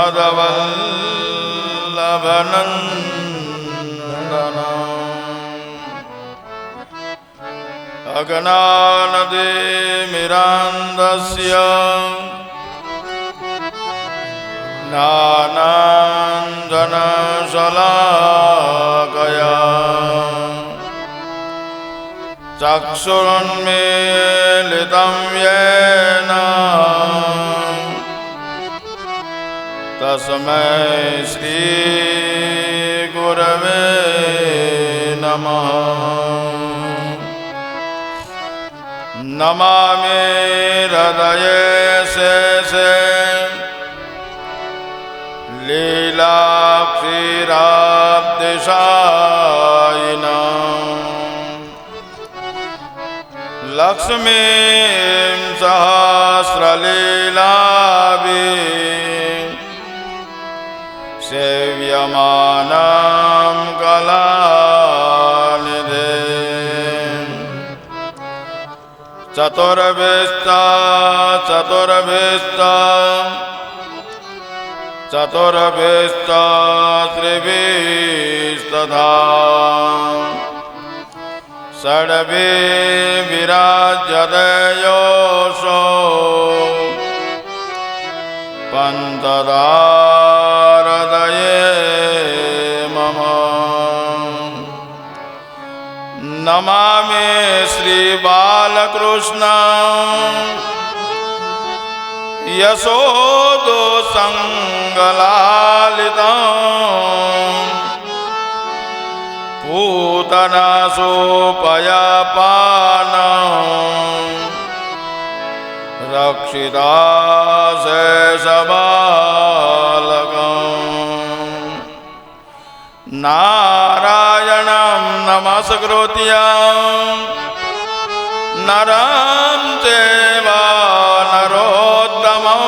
मदवल्लभनन्दना अज्ञानतिमिरान्धस्य ज्ञानाञ्जनशलाकया चक्षुरुन्मीलितं येन तस्मै श्रीगुरवे नमः। नमामि हृदये शेषे लीलाक्षीराब्धिशायिनां लक्ष्मीं सहस्रलीलाभिः सेव्यमानां कलानिधिं चतुर्भिस्ता त्रिभिस्तथा षड्भिः विराज्यते योऽसौ पन्तदारदये मम। नमामि श्रीबालकृष्णं यशोदसङ्गलालितं पूतनासोपयापानं रक्षिताशेषबालकं नारायणं नमस्कृत्य नरं चैव नरोत्तमं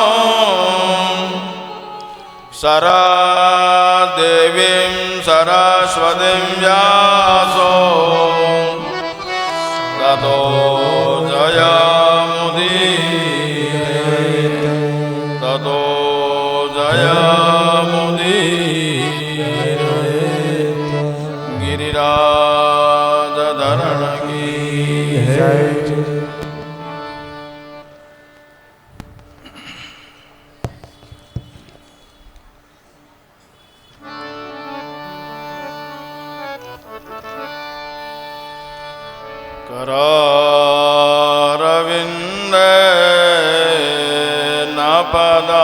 देवीं सरस्वतीं व्यासो ततो जयमुदीरयेत् गिरिराजधरण की जय। करारविन्दे न पदारविन्दं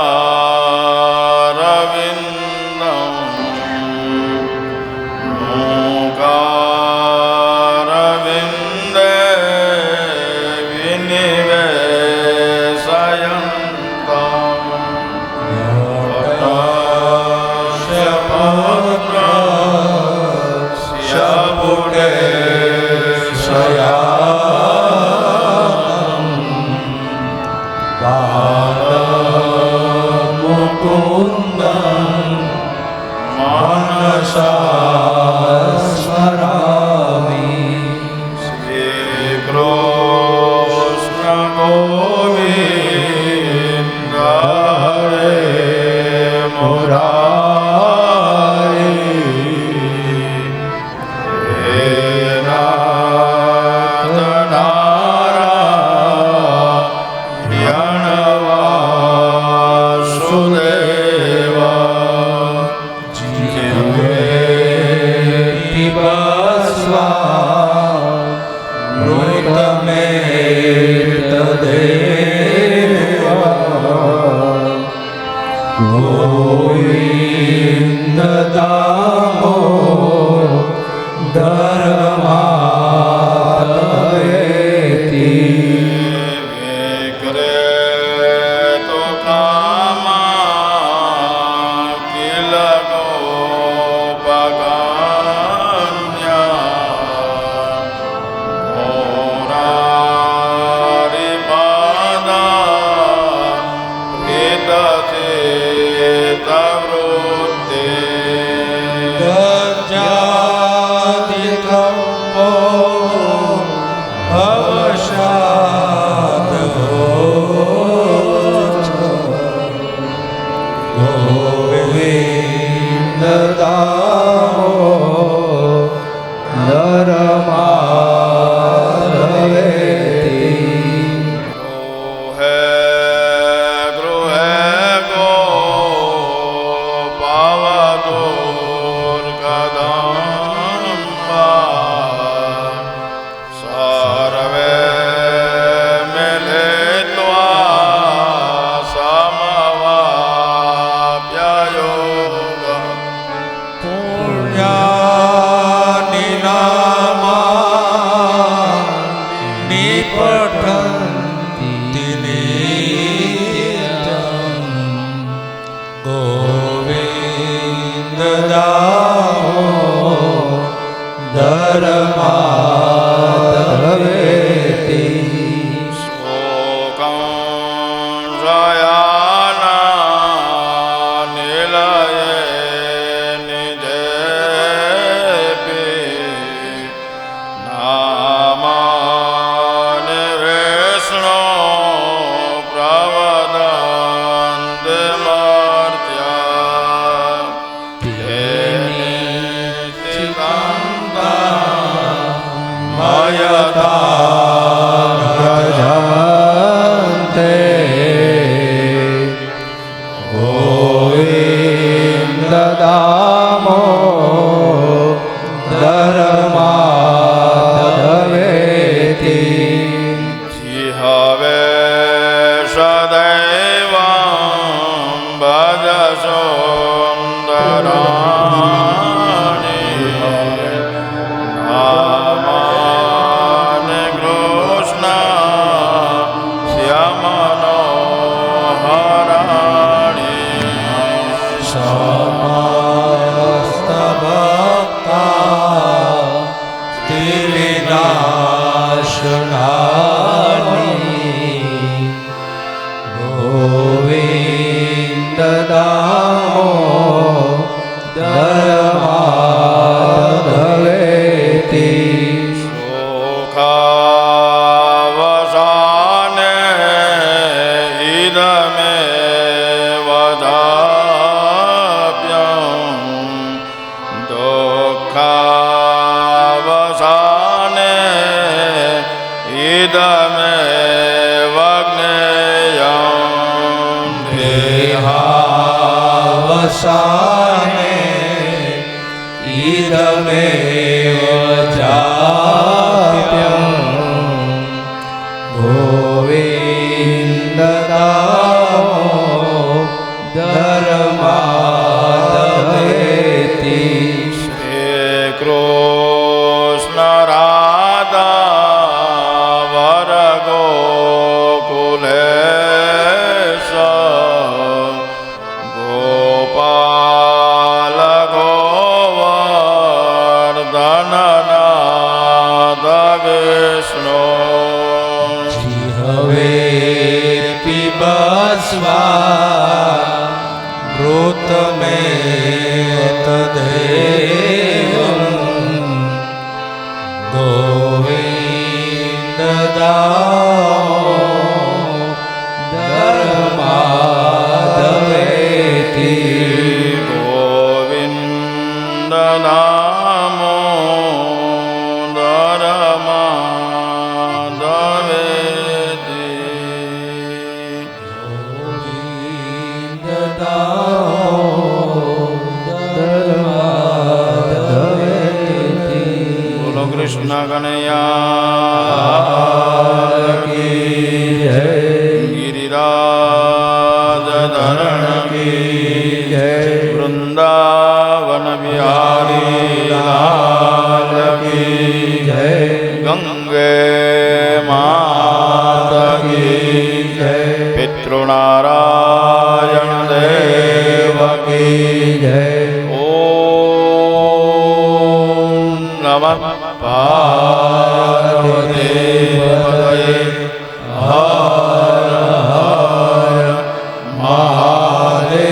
मूकारविन्दे विनिवेशयन्तं पटस्य पत्रस्य पुटे मुकुन्दं मनसा स्मरामि। श्रीकृष्ण गोविन्द हरे मुरारी हे नाथ नारायण वासुदेव जीवेति बस्वामृतमेतदेव गोविन्द दामोदरमातयेति विक्रेतो कामा किल गोपकन्या मोरारिपादा हितचेतवृत्ते હવે સદૈવ ભજ સુંદરાણી નામાન કૃષ્ણ શ્યામનોહરાણી સમસ્ત ભક્તા તિરિનાશનાની ગોવિંદ ધર્માધવેતી સુખાવસાને ઇદમે વદાપ્યં દુઃખાવસાને ઇદમે વગ્નેયં દેહાવસાને ઈદમેવ ચાપ્યં ગોવિંદ ધર્માધવેતી શ્રી કૃષ્ણ રાધા વર ગોકુલેશ ગોપાલ ગોવર્ધનનાથ વિષ્ણુ હવે પીબસ્વા મૃતમેવ તદેવં ગોવિંદ ધર્માધવેતી ગોવિંદ નામો ધર્માધવેતી ગોવિંદ ધર્માધવેતી બોલો કૃષ્ણ કનૈયા કી જય ગિરિરાજ ધરણ કી જય વૃંદાવન બિહારી લાલ કી જય ગંગે માત કી જય પિતૃનારાયણ દેવ કી જય ઓમ નમઃ પાર્વતી પતયે હર હર મહાદેવ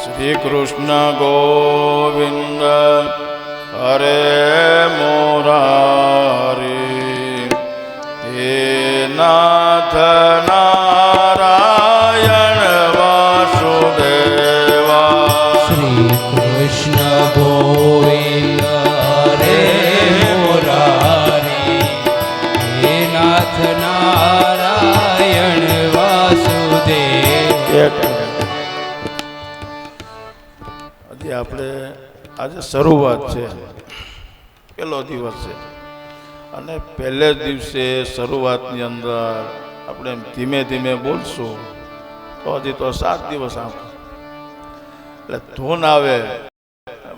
શ્રી કૃષ્ણ ગોવિંદ હરે મોરારી હે નાથ નારાયણ વાસુદેવા શ્રી કૃષ્ણ ગોવિંદ હરે મુરારી હે નાથ નારાયણ વાસુદેવ હજી આપણે આજે શરૂઆત છે, પહેલો દિવસ છે અને પહેલે જ દિવસે શરૂઆતની અંદર આપણે એમ ધીમે ધીમે બોલશું તો હજી તો 7 દિવસ આમ એટલે ધૂન આવે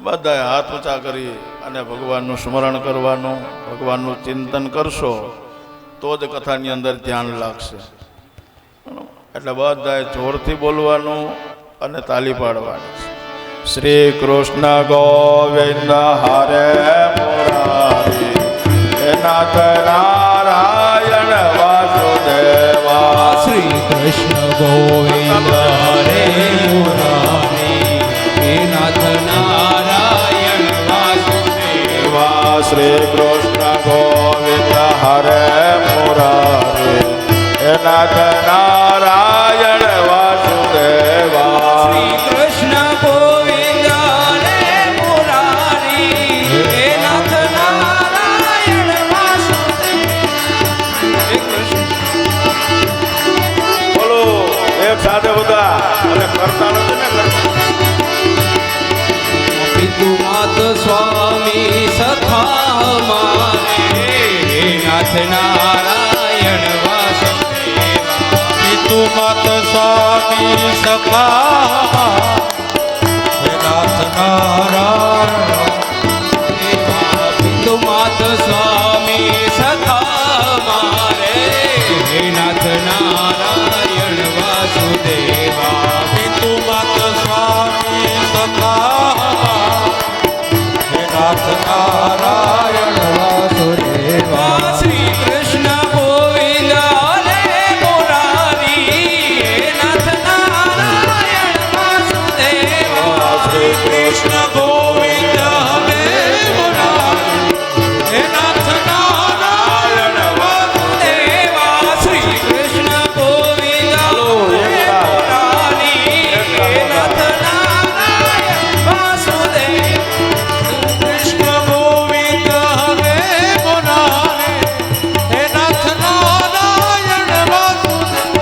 બધાએ હાથ ઊંચા કરી અને ભગવાનનું સ્મરણ કરવાનું, ભગવાનનું ચિંતન કરશો તો જ કથાની અંદર ધ્યાન લાગશે. એટલે બધાએ જોરથી બોલવાનું અને તાલી પાડવાની છે. શ્રી કૃષ્ણ ગોવિંદ હરે મુરારી હે નાથ નારાયણ વાસુદેવા. શ્રી કૃષ્ણ ગોવિંદ હરે મુરારી હે નાથ નારાયણ વાસુદેવા. શ્રી કૃષ્ણ ગોવિંદ હરે મુરારી હે નાથ નારાયણ વાસુદેવા. શ્રી કૃષ્ણ ગોવિંદ હરે મુરારી હે નાથ નારાયણ વાસુદેવ. બોલો એક સાથે બધા અને કરતા નથી ને પિતુ માત સ્વામી સખા મારે નાથ નારાયણ વાસુદેવા પિતુ માત સ્વામી સખા હે નાથ નારાયણ પિતુ માત સ્વામી સખા મારે હે નાથ નારાયણ વાસુદેવા પિતુ માત સ્વામી સખા હે નાથ નારાયણ વાસુદેવા શ્રી કૃષ્ણ ગોવિંદ હરે મુરારી હે નાથ નારાયણ વાસુદેવા શ્રી કૃષ્ણ ગોવિંદ હરે મુરારી હે નાથ નારાયણ દેવા શ્રી કૃષ્ણ ગોવિંદ હરે મુરારી હે નાથ નારાયણ વાસુદેવા કૃષ્ણ ગોવિંદ હરે મુરારી હે નાથ નારાયણ વાસુદેવ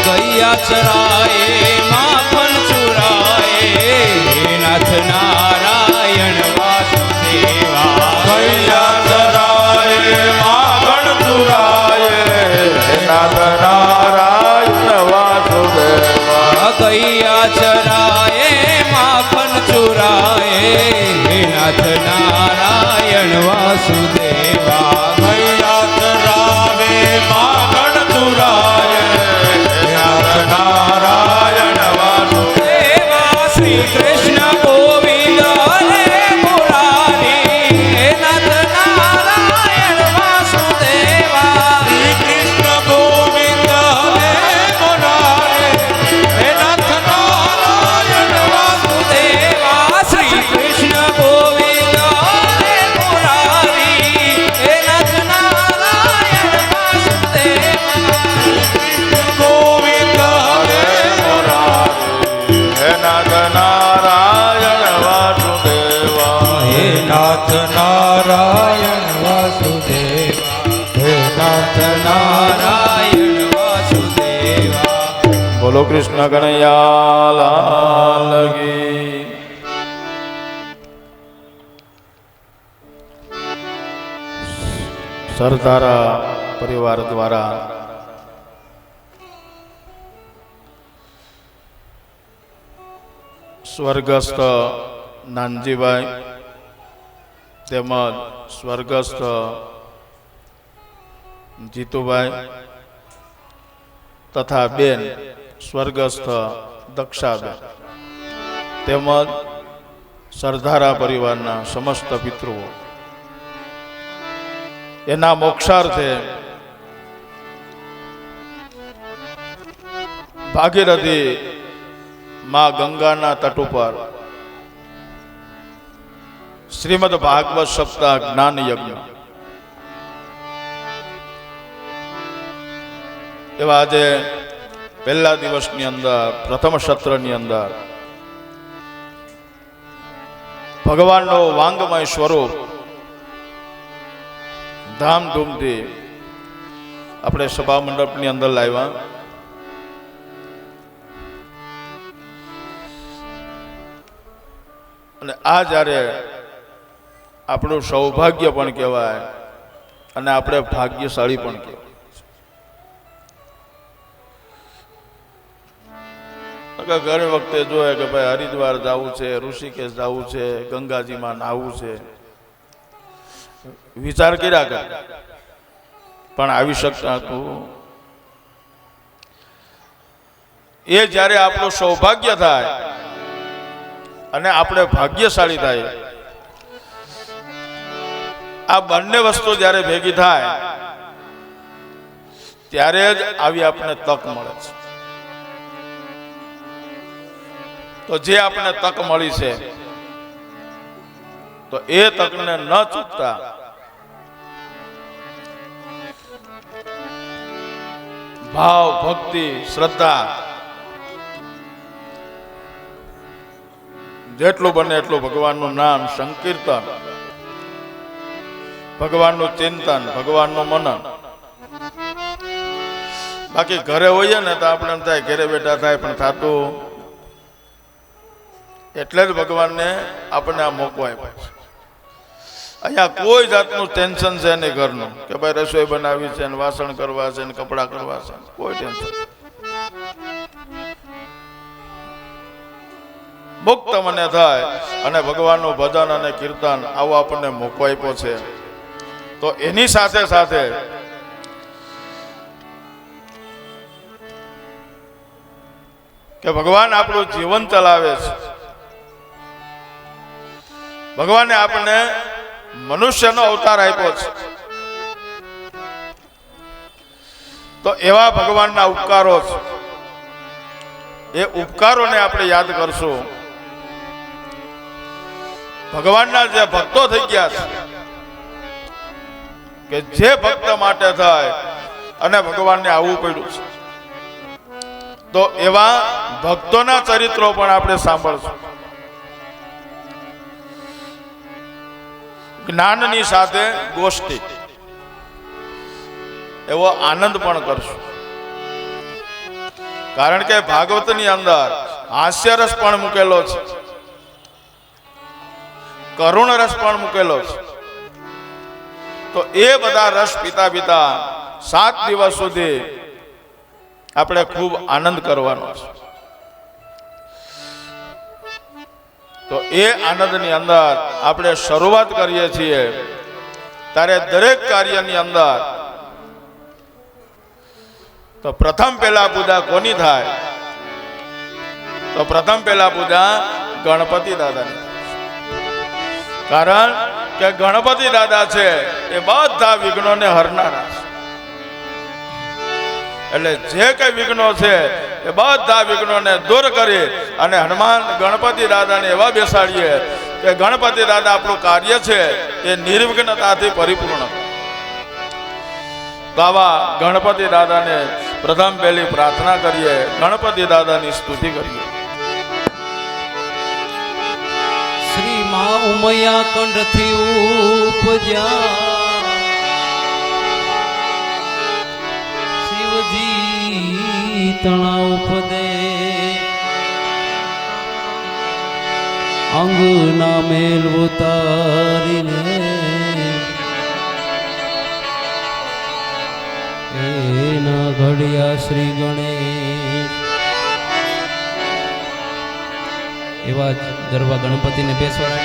ગૈયા ચરાએ માખણ ચુરાએ હે નાથ નારાયણ વાસુદેવા કૈયા ચરાય માગણ ચુરાય હે નાથ નારાયણ વાસુદેવા ગૈયા ચરાએ માખણ ચુરાએ હે નાથ નારાયણ વાસુદેવા ભૈયા ચરાવે માગણ ચુરાય હે નાથ નારાયણ વાસુદેવ દેવા શ્રી કૃષ્ણ ગોવિંદ હરે મુરારી હે નાથ નારાયણ વાસુદેવા શ્રી કૃષ્ણ ગોવિંદ હરે મુરારી હે નાથ નારાયણ દેવા શ્રી કૃષ્ણ ગોવિંદ હરે મુરારી હે નાથ નારાયણ વાસુદેવા ગોવિંદ હરે હે નાથ નારાયણ વાસુદેવા હે નાથ નારાયણ વાસુદેવા હે નાથ નારાયણ વાસુદેવા બોલો કૃષ્ણ કનૈયા લાલ કી સરદારા પરિવાર દ્વારા સ્વર્ગસ્થ નાનજીભાઈ તેમજ સ્વર્ગસ્થ જીતુભાઈ તથા બેન સ્વર્ગસ્થ દક્ષાબેન તેમજ સરદારા પરિવારના સમસ્ત પિતૃઓ એના મોક્ષાર્થે ભાગીરથી માં ગંગાના તટ ઉપર શ્રીમદ ભાગવત સપ્તાહ જ્ઞાન યજ્ઞ એવા આજે પહેલા દિવસની અંદર પ્રથમ સત્રની અંદર ભગવાનનો વાંગમય સ્વરૂપ ધામધૂમથી આપણે સભા મંડપની અંદર લાવ્યા. અને આ જ્યારે આપણું સૌભાગ્ય પણ કહેવાય અને આપણે ભાગ્યશાળી પણ કહેવાય. ઘણી વખતે જોઈએ કે ભાઈ હરિદ્વાર જવું છે, ઋષિકેશ જવું છે, ગંગાજીમાં નાહવું છે, વિચાર કર્યા કરે પણ આવી શકતા હતું. એ જ્યારે આપણું સૌભાગ્ય થાય અને આપણે ભાગ્યશાળી થાય, આ બંને વસ્તુ જ્યારે ભેગી થાય ત્યારે જ આવી આપણને તક મળે છે. તો જે આપણને તક મળી છે તો એ તકને ન ચૂકતા ભાવ, ભક્તિ, શ્રદ્ધા, જેટલું બને એટલું ભગવાનનું નામ સંકીર્તન, ભગવાનનું ચિંતન, ભગવાનનું મનન. બાકી ઘરે હોઈએ ને તો આપણે એમ થાય ઘરે બેઠા થાય, પણ થતું એટલે જ ભગવાનને આપણને આ મોકો આપ્યો છે. અહીંયા કોઈ જાતનું ટેન્શન છે નહીં ઘરનું, કે ભાઈ રસોઈ બનાવી છે ને વાસણ કરવા છે ને કપડાં કરવા છે, કોઈ ટેન્શન. મુક્ત મને થાય અને ભગવાનનું ભજન અને કીર્તન આવો આપણને મોકો આપ્યો છે. તો એની સાથે સાથે કે ભગવાન આપણું જીવન ચલાવે છે, ભગવાને આપણને મનુષ્યનો અવતાર આપ્યો છે. તો એવા ભગવાનના ઉપકારો છે, એ ઉપકારોને આપણે યાદ કરશું. ભગવાનના જે ભક્તો થઈ ગયા છે, કે જે ભક્ત માટે થાય અને ભગવાનને આવવું પડ્યું છે, તો એવા ભક્તોના ચરિત્રો પણ આપણે સાંભળશું. જ્ઞાનની સાથે ગોષ્ઠી, એવો આનંદ પણ કરશું. કારણ કે ભાગવતની અંદર હાસ્યરસ પણ મૂકેલો છે, કરુણ રસ પણ મૂકેલો છે. તો એ બધા રસ પીતા પીતા 7 દિવસ સુધી આપણે ખૂબ આનંદ કરવાનો છે. તો એ આનંદની અંદર આપણે શરૂઆત કરીએ છીએ ત્યારે દરેક કાર્યની અંદર તો પ્રથમ પહેલા પૂજા કોની થાય? તો પ્રથમ પહેલા પૂજા ગણપતિ દાદાની. કારણ કે ગણપતિ દાદા છે એ બધા વિઘ્નોને હરનારા છે. એટલે જે કઈ વિઘ્નો છે એ બધા વિઘ્નોને દૂર કરી અને હનુમાન ગણપતિ દાદાને એવા બેસાડીએ કે ગણપતિ દાદા આપણું કાર્ય છે એ નિર્વિઘ્નતાથી પરિપૂર્ણ. તો આવા ગણપતિ દાદાને પ્રથમ પહેલી પ્રાર્થના કરીએ, ગણપતિ દાદાની સ્તુતિ કરીએ. શ્રી માં ઉમૈયા કંઠથી ઉપજ્યા શિવજી તણા ઉપદે અંગના મેલ ઉતારીને એના ઘડિયા શ્રી ગણેશ. એવા ગરબા ગણપતિને બેસવા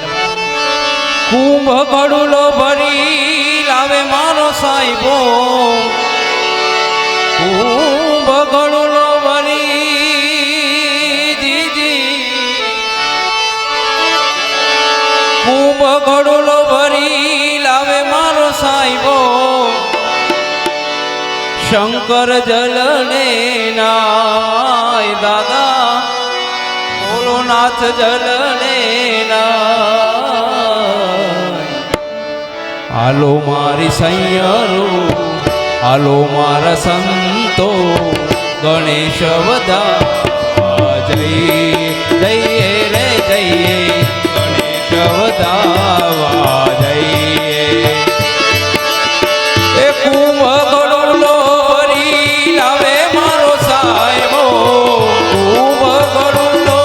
કુંભ કડુલો ભરી લાવે મારો સાહેબો, કુંભ કડુલો ભરી દીદી, કુંભ કડુલો ભરી લાવે મારો સાહેબો, શંકર જલને નાય દાદા, નાથ જલને હાલો મારી સૈયરો, હાલો મારા સંતો, ગણેશ વધાવા જઈએ જઈએ રે જઈએ, ગણેશ વધાવા જઈએ. એ કુંભ ગડોલો ભરી લાવે મારો સાહેબો, કુંભ ગડોલો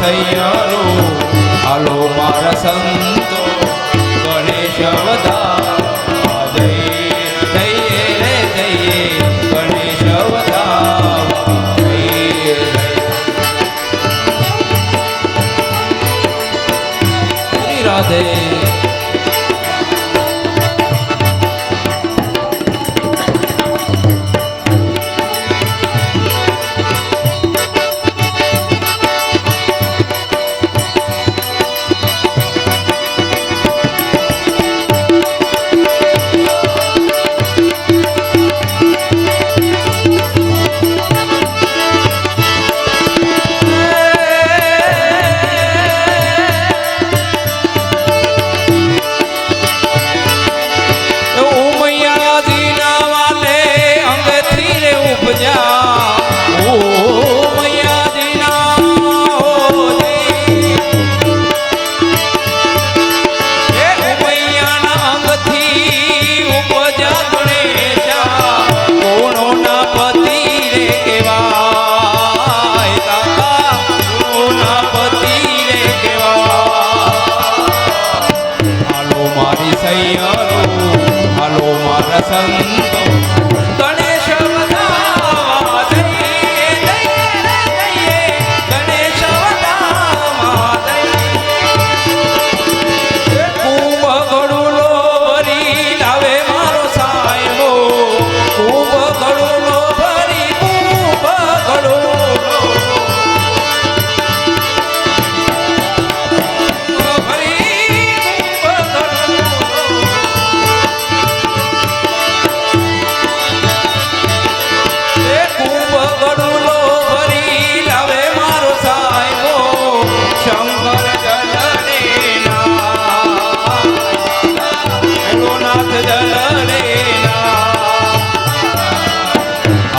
સૈયરો, હાલો મારા સંતો, ગણેશ વધાવા જઈએ જઈએ રે જઈએ, ગણેશ વધાવા જઈએ. રાધે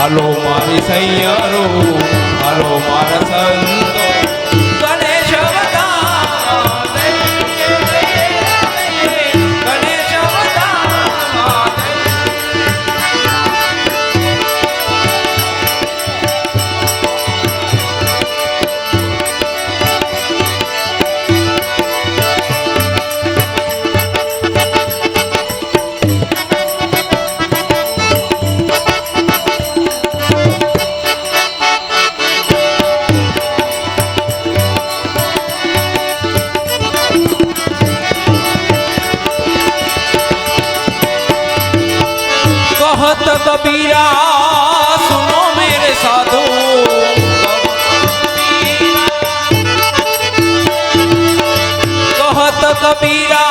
હાલો મારી સૈયરો હાલો મારા સંતો ગણેશ અવતાર દઈએ, ગણેશ અવતાર कहत कबीरा सुनो मेरे साधु कहत कबीरा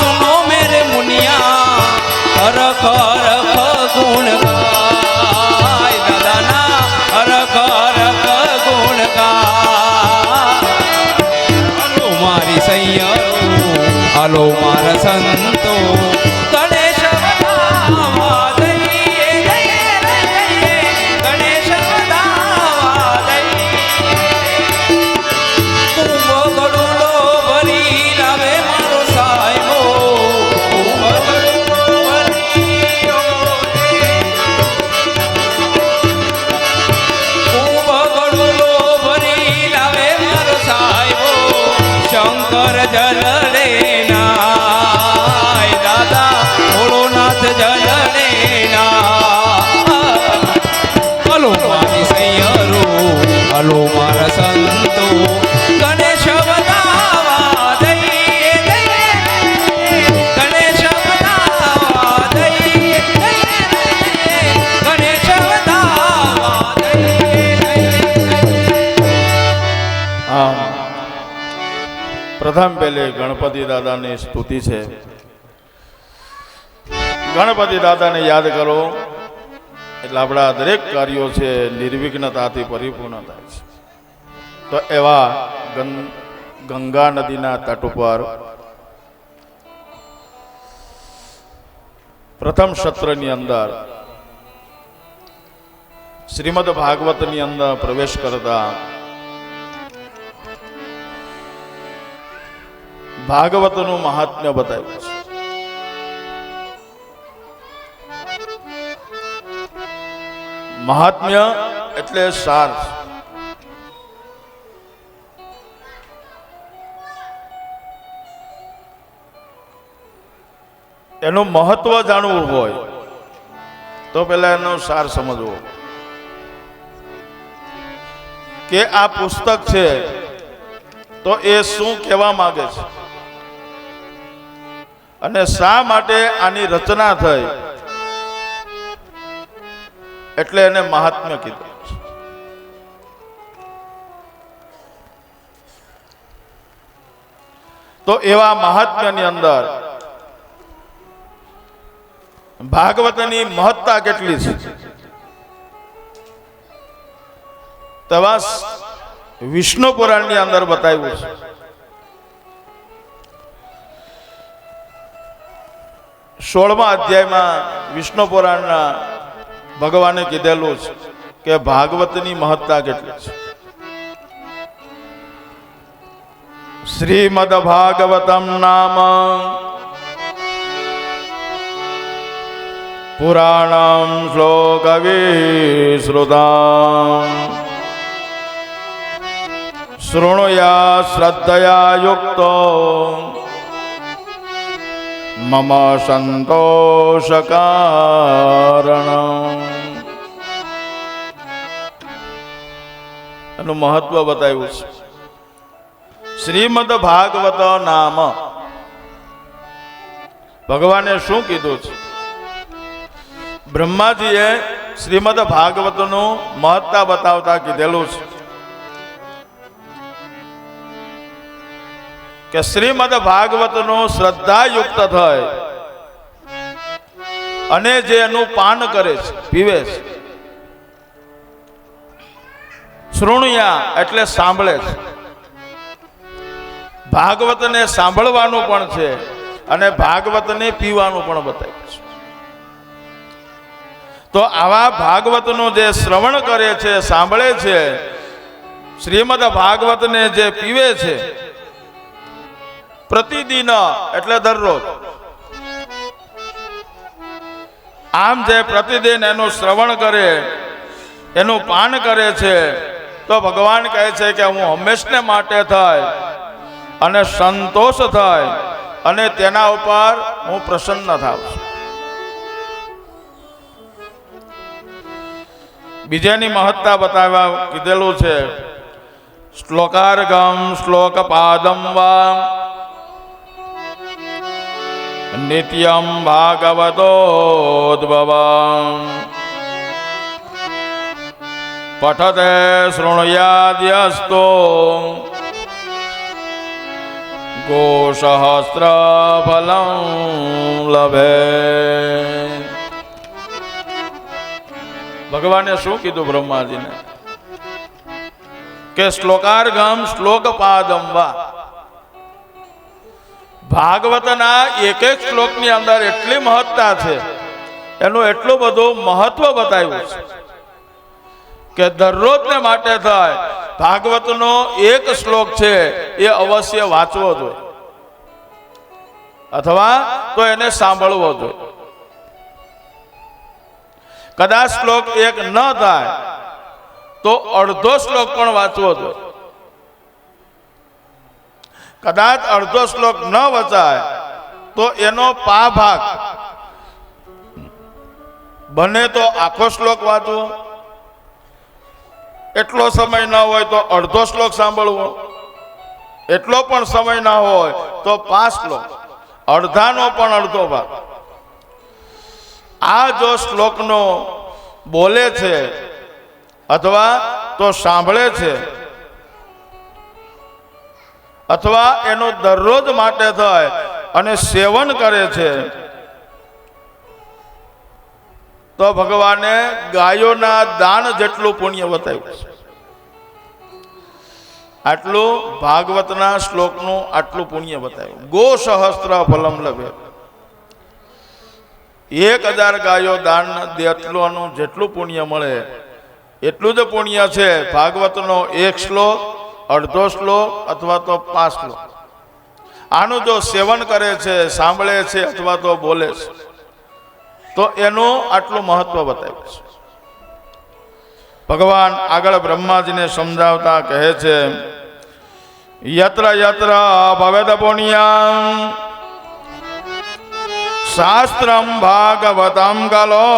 सुनो मेरे मुनिया रख रख गुण गाय दादाना रख रख गुण गाय हालो मारी सैयरो हालो मारा संतो गणेश अवतार दઈએ, ગણેશ અવતાર દઈએ. કુંભ ગળુલો ભરી લાવે મારો સાહેબો, કુંભ ગળુલો ભરી કુંભ ગળુલો ભરી લાવે મારો સાહેબો, શંકર જલ લેનાય દાદા ભોળોનાથ જલ લેનાય. હલો મારી સૈયરો હલો મારા સંતો ગણેશ અવતાર દઈએ, ગણેશ અવતાર દઈએ, ગણેશ અવતાર દઈએ. આમ પ્રથમ પહેલે ગણપતિ દાદાની સ્તુતિ છે. ગણપતિ દાદાને યાદ કરો એટલે આપણા દરેક કાર્યો છે નિર્વિઘ્નતાથી પરિપૂર્ણ થાય છે. તો એવા ગંગા નદીના તટ ઉપર પ્રથમ સત્રની અંદર શ્રીમદ ભાગવતની અંદર પ્રવેશ કરતા ભાગવતનું મહાત્મ્ય બતાવ્યું છે. મહાત્મ્ય એટલે સાર. એનું મહત્વ જાણવું હોય તો પેલા એનો સાર સમજવો કે આ પુસ્તક છે તો એ શું કહેવા માંગે છે અને શા માટે આની રચના થઈ, એટલે એને મહાત્મ્ય કીધું. તો એવા મહાત્મ્યની અંદર ભાગવતની મહત્તા કેટલી છે તેવા વિષ્ણુ પુરાણની અંદર બતાવ્યું છે. સોળમા અધ્યાયમાં વિષ્ણુ પુરાણના ભગવાને કીધેલું છે કે ભાગવતની મહત્તા કેટલી છે. શ્રીમદ ભાગવતમ નામ પુરાણમ શ્લોક વિશ્રુતમ શૃણુયા શ્રદ્ધયા યુક્તો મમ સંતોષકારણ. એનું મહત્વ બતાવ્યું છે. શ્રીમદ ભાગવત નામ ભગવાને શું કીધું છે? બ્રહ્માજીએ શ્રીમદ ભાગવતનું મહત્તા બતાવતા કીધેલું છે કે શ્રીમદ ભાગવતનું શ્રદ્ધાયુક્ત થાય અને જે એનું પાન કરે છે, પીવે છે. શૃણુયા એટલે સાંભળે છે. ભાગવતને સાંભળવાનું પણ છે અને ભાગવતને પીવાનું પણ બતાવ્યું છે. તો આવા ભાગવતનું જે શ્રવણ કરે છે, સાંભળે છે, શ્રીમદ ભાગવતને જે પીવે છે પ્રતિદિન એટલે દરરોજ, આમ જે પ્રતિદિન એનું શ્રવણ કરે, એનું પાન કરે છે, તો ભગવાન કહે છે કે હું હંમેશને માટે થાય અને સંતોષ થાય અને તેના ઉપર હું પ્રસન્ન થાઉં છું. બીજાની મહત્તા બતાવવા કીધેલું છે. શ્લોકાર્ગમ શ્લોકપાદમ વા નિત્યમ ભાગવતોદ્ભવમ પઠતે શૃણુયાદ્યસ્તો ગોસહસ્ર ફલં લભે. ભગવાને શું કીધું બ્રહ્માજીને કે શ્લોકાર્ગમ શ્લોકપાદમ વા, ભાગવતના એક એક શ્લોકની અંદર એટલી મહત્તા છે, એનું એટલું બધું મહત્વ બતાવ્યું છે કે દરરોજને માટે થાય ભાગવતનો એક શ્લોક છે એ અવશ્ય વાંચવો જોઈએ અથવા તો એને સાંભળવો જોઈએ. કદાચ શ્લોક એક ન થાય તો અડધો શ્લોક પણ વાંચવો જોઈએ. કદાચ અડધો શ્લોક ન વચાય તો એનો પા ભાગ બને તો આખો શ્લોક વાંચવો, એટલો સમય ન હોય તો અડધો શ્લોક સાંભળવો, એટલો પણ સમય ના હોય તો 5 શ્લોક, અડધાનો પણ અડધો ભાગ. આ જો શ્લોકનો બોલે છે અથવા તો સાંભળે છે અથવા એનો દરરોજ માટે થાય અને સેવન કરે છે તો ભગવાને ગાયોના દાન જેટલું પુણ્ય બતાવ્યું છે. આટલું ભાગવતના શ્લોકનું આટલું પુણ્ય બતાવ્યું. ગો સહસ્ત્ર ફલમ લભે. 1000 ગાયો દાન જેટલું જેટલું પુણ્ય મળે એટલું જ પુણ્ય છે ભાગવતનો એક શ્લોક, અડધો શ્લોક અથવા તો 5 શ્લોક. આનું જો સેવન કરે છે, સાંભળે છે અથવા તો બોલે છે તો એનું આટલું મહત્વ બતાવ્યું છે. ભગવાન આગળ બ્રહ્માજીને સમજાવતા કહે છે યત્ર યત્ર ભવેદ પુણ્યં શાસ્ત્રમ ભાગવતમ કલો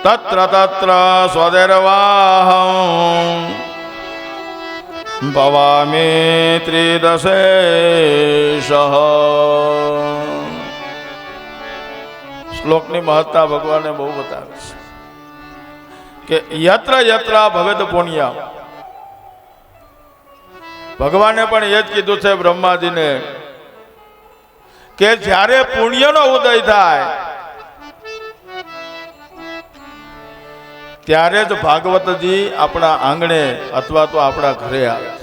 તત્ર તત્ર સ્વદેર્વાહં ભવામિ ત્રિદશેષ. શ્લોકની મહત્તા ભગવાને બહુ બતાવી છે કે યત્ર યત્ર ભવેદ પુણ્ય. ભગવાને પણ એ જ કીધું છે બ્રહ્માજીને કે જ્યારે પુણ્યનો ઉદય થાય ત્યારે જ ભાગવતજી આપણા આંગણે અથવા તો આપણા ઘરે આવે છે.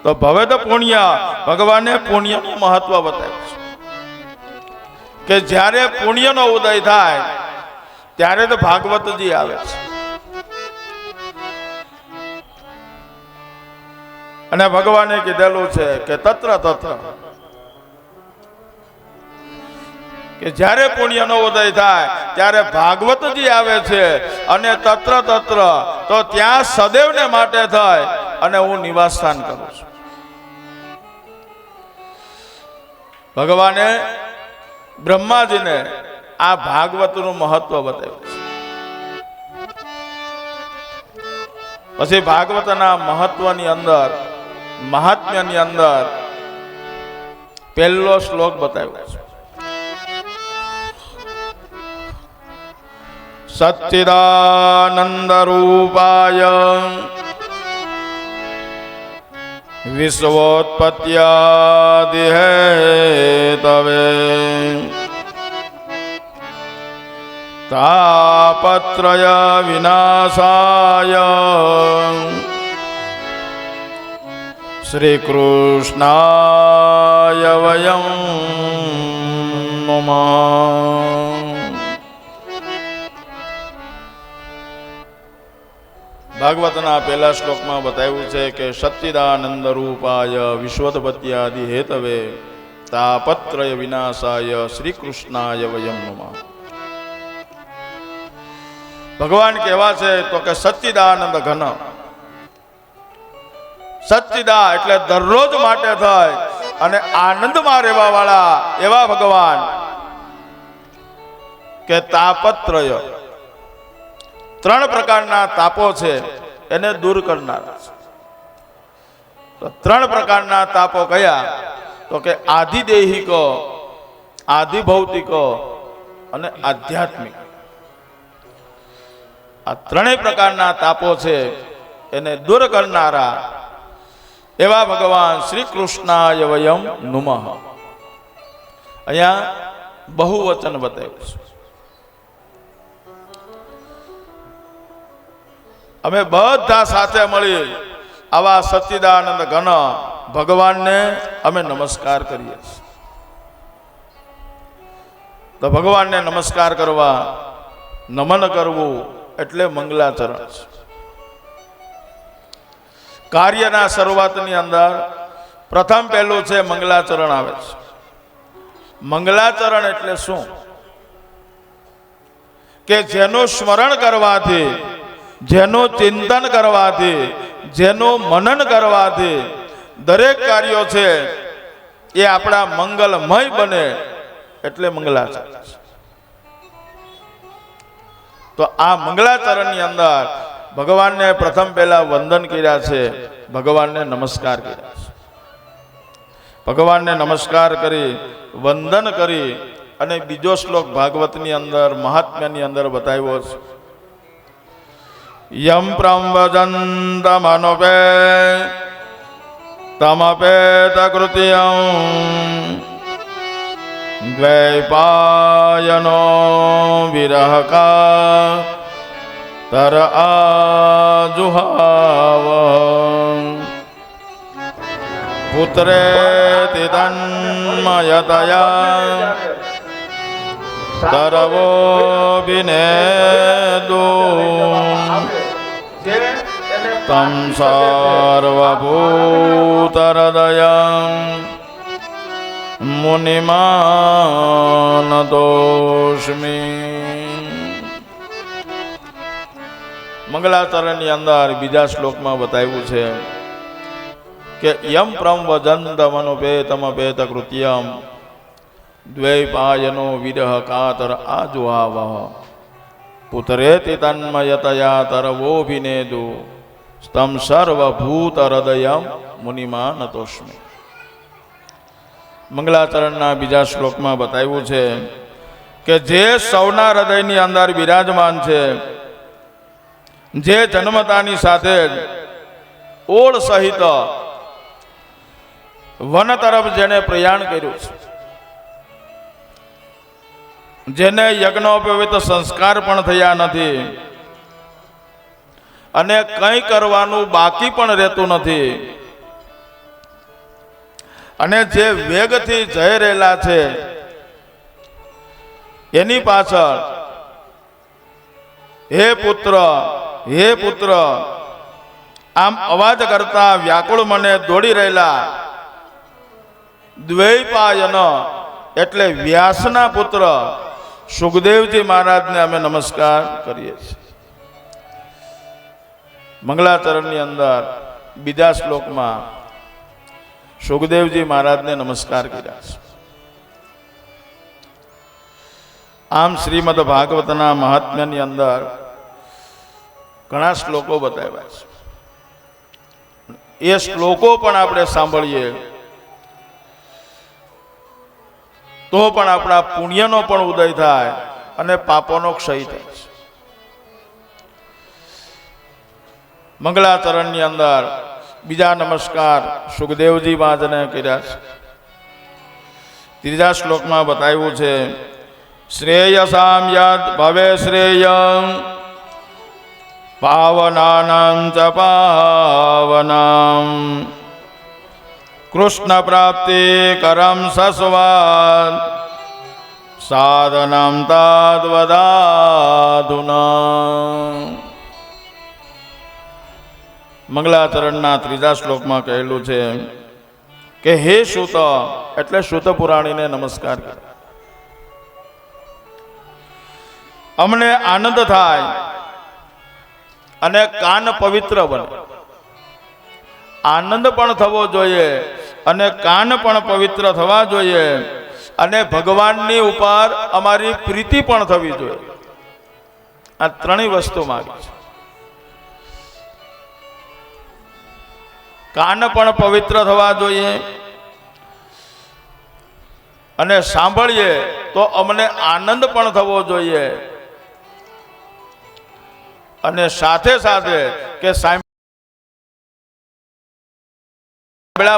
તો ભવેદ પુણ્ય, ભગવાને પુણ્યનું મહત્વ બતાવ્યું છે કે જ્યારે પુણ્યનો ઉદય થાય ત્યારે જ ભાગવતજી આવે છે. અને ભગવાને કીધેલું છે કે તત્ર તત્ર, કે જ્યારે પુણ્યનો ઉદય થાય ત્યારે ભાગવતજી આવે છે અને તત્ર તત્ર તો ત્યાં સદૈવને માટે થાય અને હું નિવાસ સ્થાન કરું છું. ભગવાને બ્રહ્માજીને આ ભાગવતનું મહત્વ બતાવ્યું છે. પછી ભાગવતના મહત્વની અંદર, મહાત્મ્યની અંદર પહેલો શ્લોક બતાવ્યો છે. સચ્ચિદાનંદ રૂપાય વિશ્વોત્પત્યાદિ હેતવે તાપત્રય વિનાશાય શ્રી કૃષ્ણાય વયં નમઃ. ભાગવતના પહેલા શ્લોકમાં બતાવ્યું છે કે સચ્ચિદાનંદ રૂપાય વિશ્વોત્પત્યાદિ હેતવે તાપત્રય વિનાશાય શ્રી કૃષ્ણાય વયમ નમઃ. ભગવાન કેવા છે તો કે સચ્ચિદાનંદ ઘન. સચ્ચિદા એટલે દરરોજ માટે થાય અને આનંદમાં રહેવા વાળા એવા ભગવાન કે તાપત્રય ત્રણ પ્રકારના તાપો છે એને દૂર કરનારા છે. તો ત્રણ પ્રકારના તાપો કયા તો કે આધિદૈહિક, આધિભૌતિક અને આધ્યાત્મિક. આ ત્રણેય પ્રકારના તાપો છે એને દૂર કરનારા એવા ભગવાન શ્રી કૃષ્ણાય વયમ નુમઃ. અહીંયા બહુવચન બતાવ્યું છે. અમે બધા સાથે મળી આવા સચ્ચિદાનંદ ઘન ભગવાનને અમે નમસ્કાર કરીએ છીએ. તો ભગવાનને નમસ્કાર કરવા, નમન કરવું એટલે મંગલાચરણ છે. કાર્યના શરૂઆતની અંદર પ્રથમ પહેલું છે મંગલાચરણ આવે છે. મંગલાચરણ એટલે શું કે જેનું સ્મરણ કરવાથી, જેનું ચિંતન કરવાથી, જેનું મનન કરવાથી દરેક કાર્યો છે એ આપણા મંગલમય બને એટલે મંગલાચરણ છે. તો આ મંગલાચરણની અંદર ભગવાનને પ્રથમ પહેલા વંદન કર્યા છે, ભગવાનને નમસ્કાર કર્યા છે. ભગવાનને નમસ્કાર કરી, વંદન કરી અને બીજો શ્લોક ભાગવતની અંદર, મહાત્મ્યની અંદર બતાવ્યો છે. યમ પ્રમવદંતમનુપે તમપેત કૃત્યં દ્વૈપાયનો વિરહકા તર આજુહાવ પુત્રેતિ તન્મયતયા તરવો વિનેદુ તમ સર્વભૂતહૃદયં મુનિમાનતોસ્મિ. મંગલાચરણની અંદર બીજા શ્લોકમાં બતાવ્યું છે કે યમ પ્રમ વજંતમનુપેતમપેત કૃત્યમ દ્વૈપાયનો વિરહ કાતર આજુહાવ પુત્રેતિ તન્મયતયા તરવોભિનેદુ સ્તમ સર્વભૂત હૃદયમ મુનિમાનતોસ્મિ. મંગલાચરણના બીજા શ્લોકમાં બતાવ્યું છે કે જે સૌના હૃદયની અંદર બિરાજમાન છે, જે જન્મતાની સાથે જ ઓળ સહિત વન તરફ જેને પ્રયાણ કર્યું છે, જેને યજ્ઞોપવિત સંસ્કાર પણ થયા નથી અને કંઈ કરવાનું બાકી પણ રહેતું નથી અને જે વેગથી જઈ રહેલા છે એની પાછળ હે પુત્ર, હે પુત્ર આમ અવાજ કરતા વ્યાકુળ મને દોડી રહેલા દ્વૈપાયન એટલે વ્યાસના પુત્ર સુખદેવજી મહારાજને અમે નમસ્કાર કરીએ છીએ. મંગલાચરણની અંદર બીજા શ્લોકમાં સુખદેવજી મહારાજને નમસ્કાર કર્યા છે. આમ શ્રીમદ ભાગવતના મહાત્મ્યની અંદર ઘણા શ્લોકો બતાવ્યા છે. એ શ્લોકો પણ આપણે સાંભળીએ તો પણ આપણા પુણ્યનો પણ ઉદય થાય અને પાપોનો ક્ષય થાય છે. મંગલાચરણની અંદર બીજા નમસ્કાર સુખદેવજી મહારાજને કર્યા છે. ત્રીજા શ્લોકમાં બતાવ્યું છે શ્રેયસામ યદ ભવે શ્રેયં પાવનાનાં ચ પાવનાં કૃષ્ણ પ્રાપ્તિ કરમ સસ્વાદ સાધનામ તાદ્વદાધુના. મંગલાચરણના 3જા શ્લોકમાં કહેલું છે કે હે સૂત, એટલે સૂત પુરાણીને નમસ્કાર કરો. અમને આનંદ થાય અને કાન પવિત્ર બને. આનંદ પણ થવો જોઈએ અને કાન પણ પવિત્ર થવા જોઈએ અને ભગવાનની ઉપર અમારી પ્રીતિ પણ થવી જોઈએ. આ ત્રણેય વસ્તુ માંગી છે. કાન પણ પવિત્ર થવા જોઈએ અને સાંભળીએ તો અમને આનંદ પણ થવો જોઈએ અને સાથે સાથે કે સાંભળ્યા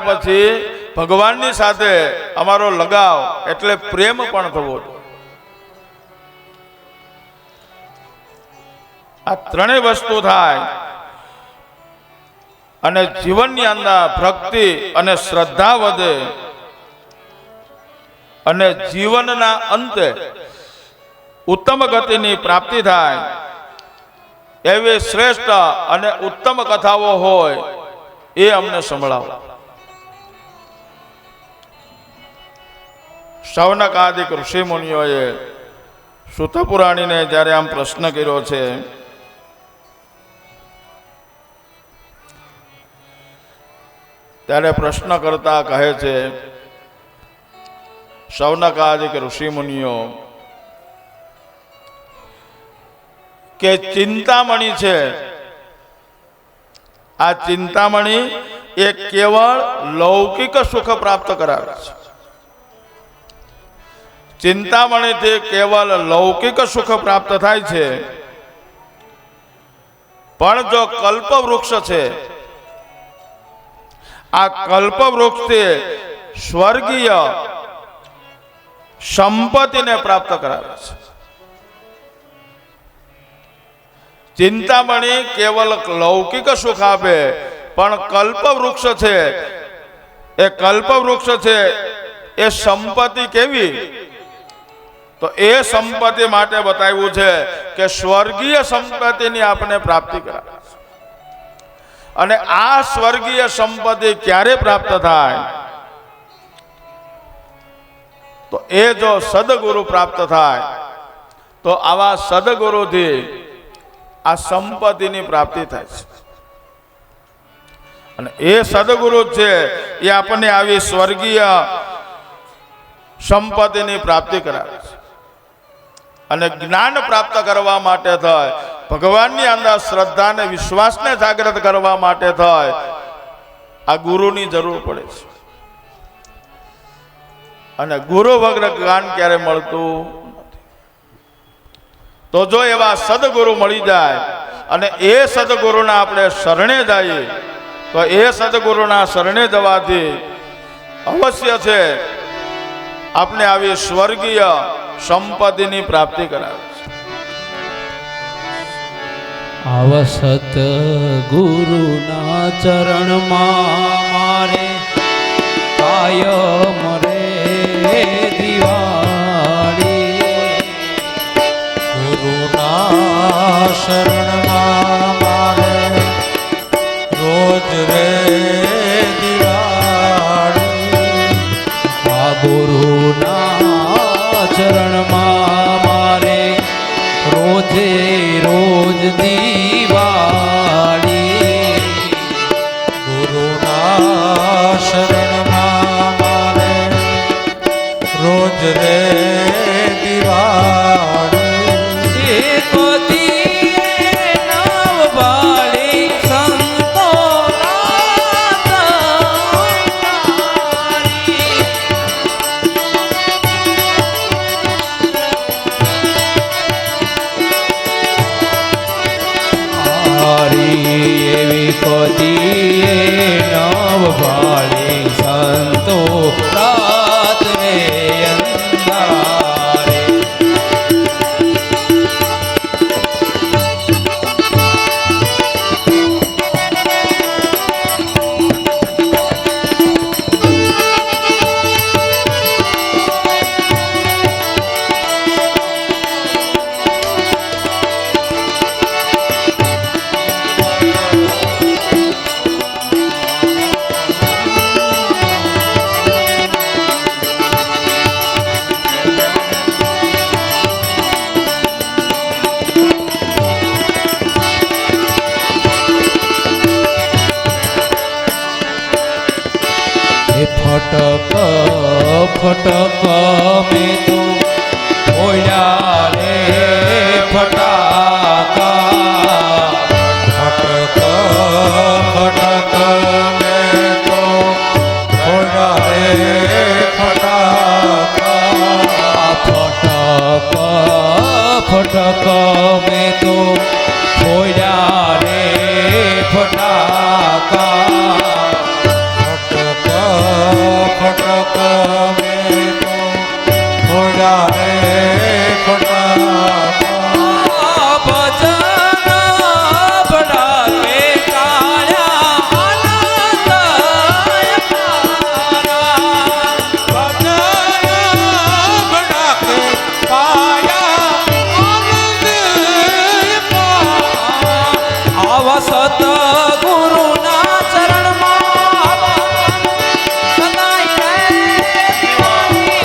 પછી ભગવાનની સાથે અમારો લગાવ એટલે પ્રેમ પણ થવો જોઈએ. આ ત્રણેય વસ્તુ થાય અને જીવનની અંદર ભક્તિ અને શ્રદ્ધા વધે અને જીવનના અંતે ઉત્તમ ગતિની પ્રાપ્તિ થાય એવી શ્રેષ્ઠ અને ઉત્તમ કથાઓ હોય એ અમને સંભળાવો. શૌનક આદિક ઋષિ મુનિઓએ સૂત પુરાણીને જ્યારે આમ પ્રશ્ન કર્યો છે ત્યારે પ્રશ્ન કરતા કહે છે, શૌનક આદિક ઋષિ મુનિઓ, કે ચિંતામણી છે, આ ચિંતામણી એ કેવળ લૌકિક સુખ પ્રાપ્ત કરાવે છે. ચિંતામણીથી કેવળ લૌકિક સુખ પ્રાપ્ત થાય છે, પણ જો કલ્પ વૃક્ષ છે, આ કલ્પ વૃક્ષથી સ્વર્ગીય સંપત્તિને પ્રાપ્ત કરાવે છે. ચિંતામણી કેવલ લૌકિક સુખ આપે, પણ કલ્પ વૃક્ષ છે, એ કલ્પ વૃક્ષ છે એ સંપત્તિ કેવી? તો એ સંપત્તિ માટે બતાવ્યું છે કે સ્વર્ગીય સંપત્તિની આપણે પ્રાપ્તિ કરાવે છે. અને આ સ્વર્ગીય સંપત્તિ ક્યારે પ્રાપ્ત થાય? તો એ જો સદગુરુ પ્રાપ્ત થાય તો આવા સદગુરુથી આ સંપત્તિની પ્રાપ્તિ થાય છે. અને એ સદગુરુ છે એ આપણને આવી સ્વર્ગીય સંપત્તિની પ્રાપ્તિ કરાવે છે. અને જ્ઞાન પ્રાપ્ત કરવા માટે થાય, ભગવાનની અંદર શ્રદ્ધા અને વિશ્વાસને જાગૃત કરવા માટે થાય, આ ગુરુની જરૂર પડે છે. અને ગુરુ વગર જ્ઞાન ક્યારે મળતું નથી. તો જો એવા સદગુરુ મળી જાય અને એ સદગુરુના આપણે શરણે જઈએ તો એ સદગુરુના શરણે જવાથી અવશ્ય છે આપણે આવી સ્વર્ગીય સંપત્તિની પ્રાપ્તિ કરાવે છે. આવસત ગુરુના ચરણમાં મારે કાયમ રે દિવાળી. ગુરુના શરણમાં મારે રોજ રે દિવાળી. આ ગુરુના ચરણમાં મારે રોજે રોજ દિવાળી. ગુરુના શરણમાં મારે રોજ રે દિવાળી. એક દીએ નવ બાળી સંતો રાધારી. હારી એવી કદીએ નવ બાળી સંતો રાત રે અંધારે. મેં તો ફોડ્યા રે ફટાકા ફટક ફટક મેં તો ફોડા રે ફટાકા ફટક ફટક મેં તો ફોડ્યા રે ફટાકા ફટક ફટક મેં તો ફોડા રે ફટાકા ભજન ભડાકે કાળ્યા આનંદ ભડાકે પાયા આવા સતગુરુના ચરણમાં સદાય રે દિવાળી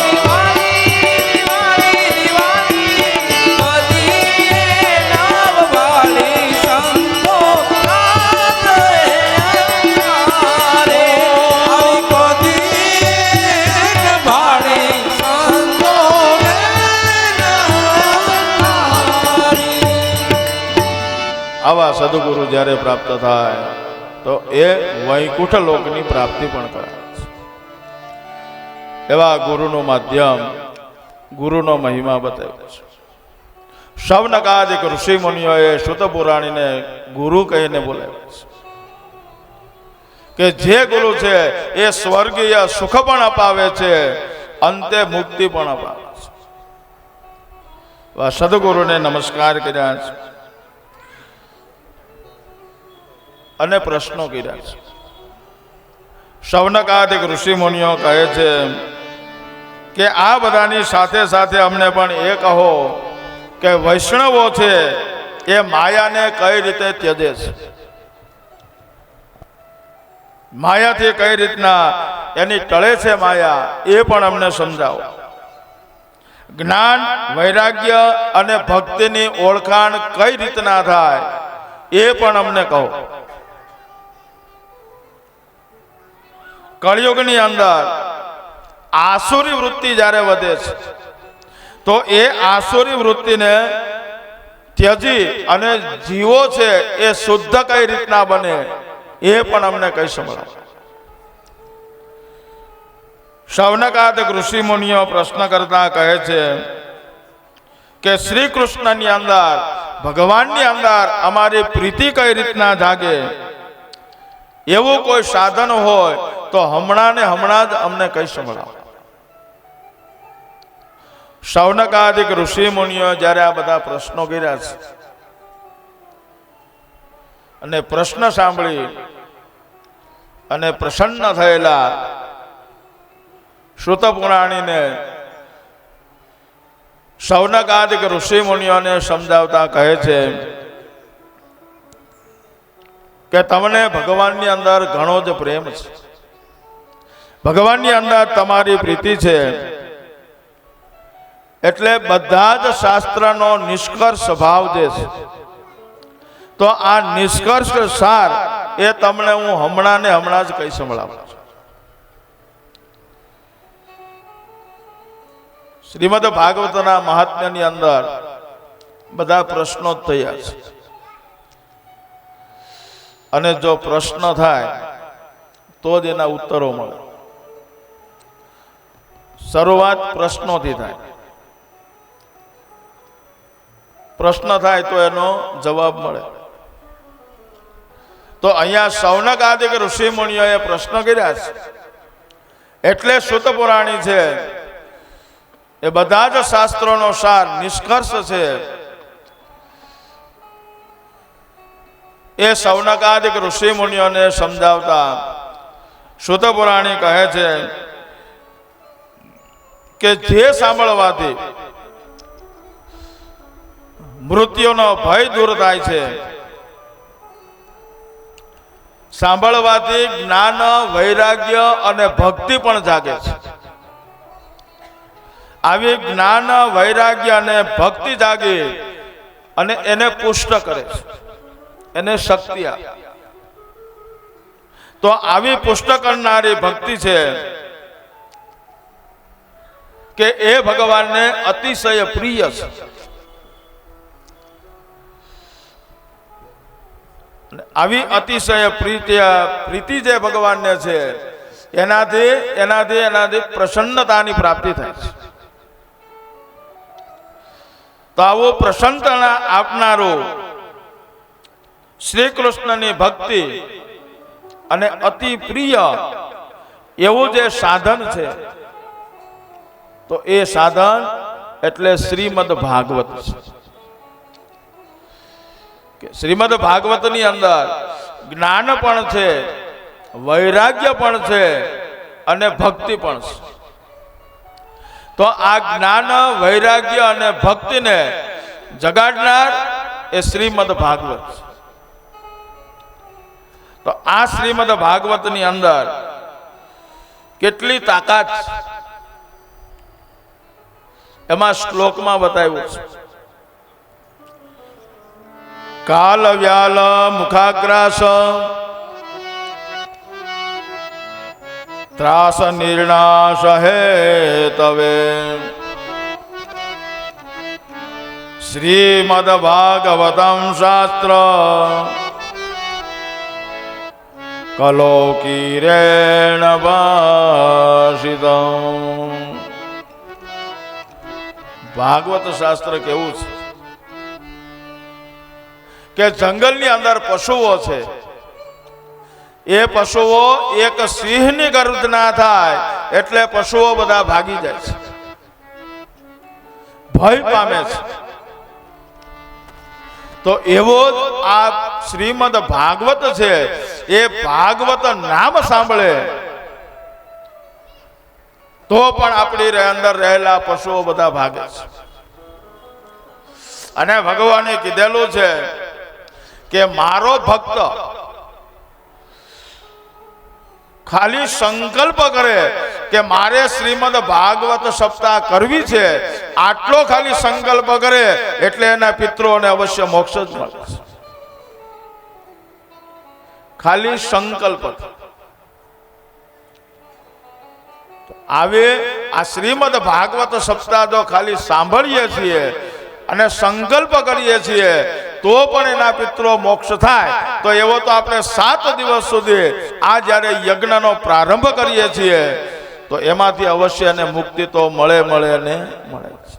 કદીએ નામ વાળી સંતો રાત રે આવી કદી વાળી સંતો આવા સદગુરુ જ્યારે પ્રાપ્ત થાય તો એ વૈકુંઠ લોકની પ્રાપ્તિ પણ કરાવે છે. એવા ગુરુનું માધ્યમ, ગુરુનો મહિમા બતાવ્યો છે. શૌનકાદિક ઋષિ મુનિઓએ સુત પુરાણીને ગુરુ કહીને બોલાવ્યા છે કે જે ગુરુ છે એ સ્વર્ગીય સુખ પણ અપાવે છે, અંતે મુક્તિ પણ અપાવે છે. એવા સદગુરુને નમસ્કાર કર્યા છે અને પ્રશ્નો કર્યા છે. શૌનકાદિક ઋષિ મુનિઓ કહે છે કે આ બધાની સાથે સાથે અમને પણ એ કહો કે વૈષ્ણવો છે એ માયાને કઈ રીતે ત્યજે છે, માયાથી કઈ રીતના એની ટળે છે માયા, એ પણ અમને સમજાવો. જ્ઞાન, વૈરાગ્ય અને ભક્તિની ઓળખાણ કઈ રીતના થાય એ પણ અમને કહો. કળિયુગની અંદર આસુરી વૃત્તિ જ્યારે વધે છે તો એ આસુરી વૃત્તિને ત્યજી અને જીવો છે એ શુદ્ધ કઈ રીતના બને એ પણ અમને કઈ સંભળાવો. શૌનકાદિક ઋષિ મુનિઓ પ્રશ્ન કરતા કહે છે કે શ્રી કૃષ્ણની અંદર, ભગવાનની અંદર અમારી પ્રીતિ કઈ રીતના જાગે, એવું કોઈ સાધન હોય તો હમણાં ને હમણાં જ અમને કઈ સંભળાવો. શૌનકાદિક ઋષિ મુનિઓ જ્યારે આ બધા પ્રશ્નો કર્યા છે અને પ્રશ્ન સાંભળી અને પ્રસન્ન થયેલા શ્રુત પુરાણીને શૌનકાદિક ઋષિ મુનિઓને સમજાવતા કહે છે કે તમને ભગવાનની અંદર ઘણો જ પ્રેમ છે, ભગવાનની અંદર તમારી પ્રીતિ છે, એટલે બધા જ શાસ્ત્રનો નિષ્કર્ષ ભાવ જે છે, તો આ નિષ્કર્ષ સાર એ તમને હું હમણાં ને હમણાં જ કહી સંભળાવું છું. શ્રીમદ ભાગવતના મહાત્મ્યની અંદર બધા પ્રશ્નો જ થયા છે અને જો પ્રશ્ન થાય તો જ એના ઉત્તરો મળે. શરૂઆત પ્રશ્નોથી થાય, પ્રશ્ન થાય તો એનો જવાબ મળે. તો અહીંયા શૌનકાદિક ઋષિ મુનિઓએ પ્રશ્ન કર્યા છે એટલે સુત પુરાણી છે એ બધા જ શાસ્ત્રોનો સાર નિષ્કર્ષ છે એ શૌનકાદિક ઋષિ મુનિઓને સમજાવતા સુત પુરાણી કહે છે કે જે સાંભળવાથી મૃત્યુનો ભય દૂર થાય છે, સાંભળવાથી જ્ઞાન, વૈરાગ્ય અને ભક્તિ પણ જાગે છે. આવી જ્ઞાન, વૈરાગ્ય અને ભક્તિ જાગી અને એને પુષ્ટ કરે છે, એને શક્તિ આપે. તો આવી પુષ્ટ કરનારી ભક્તિ છે કે એ ભગવાનને અતિશય પ્રિય છે. આવી અતિશય પ્રીતિ જે ભગવાનને છે એનાથી પ્રસન્નતાની પ્રાપ્તિ થાય છે. તો આવો પ્રસન્નતા આપનારો શ્રી કૃષ્ણની ભક્તિ અને અતિ પ્રિય એવું જે સાધન છે, તો એ સાધન એટલે શ્રીમદ ભાગવત છે. કે શ્રીમદ ભાગવતની અંદર જ્ઞાન પણ છે, વૈરાગ્ય પણ છે અને ભક્તિ પણ છે. તો આ જ્ઞાન, વૈરાગ્ય અને ભક્તિને જગાડનાર એ શ્રીમદ ભાગવત છે. તો આ શ્રીમદ ભાગવતની અંદર કેટલી તાકાત છે એમાં શ્લોકમાં બતાવ્યું છે. કાલ વ્યાલ મુખાગ્રાસ ત્રાસ નિર્ણાશ હેતવે શ્રીમદ ભાગવતમ શાસ્ત્ર કલોકીરેણ ભાષિતમ. ભાગવત શાસ્ત્ર કેવું છે કે જંગલની અંદર પશુઓ છે, એ પશુઓ એક સિંહની ગર્જના થાય એટલે પશુઓ બધા ભાગી જાય છે, ભય પામે છે. તો એવો જ આ શ્રીમદ ભાગવત છે. એ ભાગવત નામ સાંભળે તો પણ આપણી અંદર રહેલા પશુઓ બધા ભાગે છે. અને ભગવાને કીધેલું છે કે મારો ભક્ત ખાલી સંકલ્પ કરે કે મારે શ્રીમદ ભાગવત સપ્તાહ કરવી છે, આટલો ખાલી સંકલ્પ કરે એટલે એના પિતરોને અવશ્ય મોક્ષ જ મળે છે. ખાલી સંકલ્પ. આવે આ શ્રીમદ ભાગવત સપ્તાહ જો ખાલી સાંભળીએ છીએ અને સંકલ્પ કરીએ છીએ તો પણ એના પિતરો મોક્ષ થાય. તો એવો તો આપણે 7 દિવસ સુધી આ જ્યારે યજ્ઞનો પ્રારંભ કરીએ છીએ તો એમાંથી અવશ્ય એને મુક્તિ તો મળે ને મળે છે.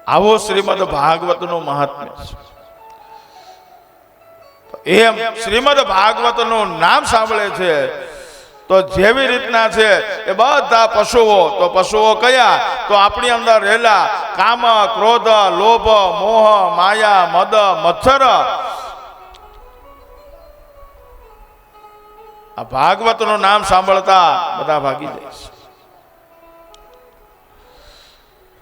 આવો શ્રીમદ ભાગવતનું મહાત્મ્ય છે. એમ શ્રીમદ ભાગવતનું નામ સાંભળે છે તો જેવી રીતના છે એ બધા પશુઓ, તો પશુઓ કયા? તો આપણી અંદર રહેલા કામ, ક્રોધ, લોભ, મોહ, માયા, મદ, મત્સર, આ ભાગવતનું નામ સાંભળતા બધા ભાગી જાય છે.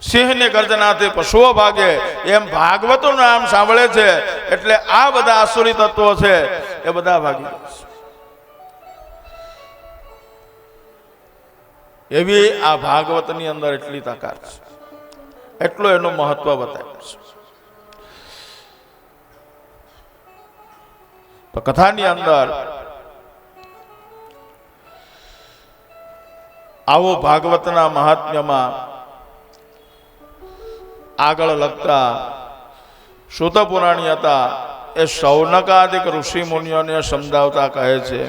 સિંહની ગર્જનાથી પશુઓ ભાગે એમ ભાગવતનું નામ સાંભળે છે એટલે આ બધા આસુરી તત્વો છે એ બધા ભાગી જાય છે. એવી આ ભાગવતની અંદર એટલી તાકાત છે, એટલું એનું મહત્વ બતાવ્યું છે. તો કથાની અંદર આવો ભાગવતના મહાત્મ્યમાં આગળ લગતા સૂત પુરાણી હતા એ શૌનકાદિક ઋષિ મુનિઓને સમજાવતા કહે છે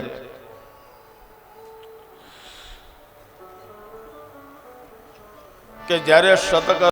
કે જ્યારે શતક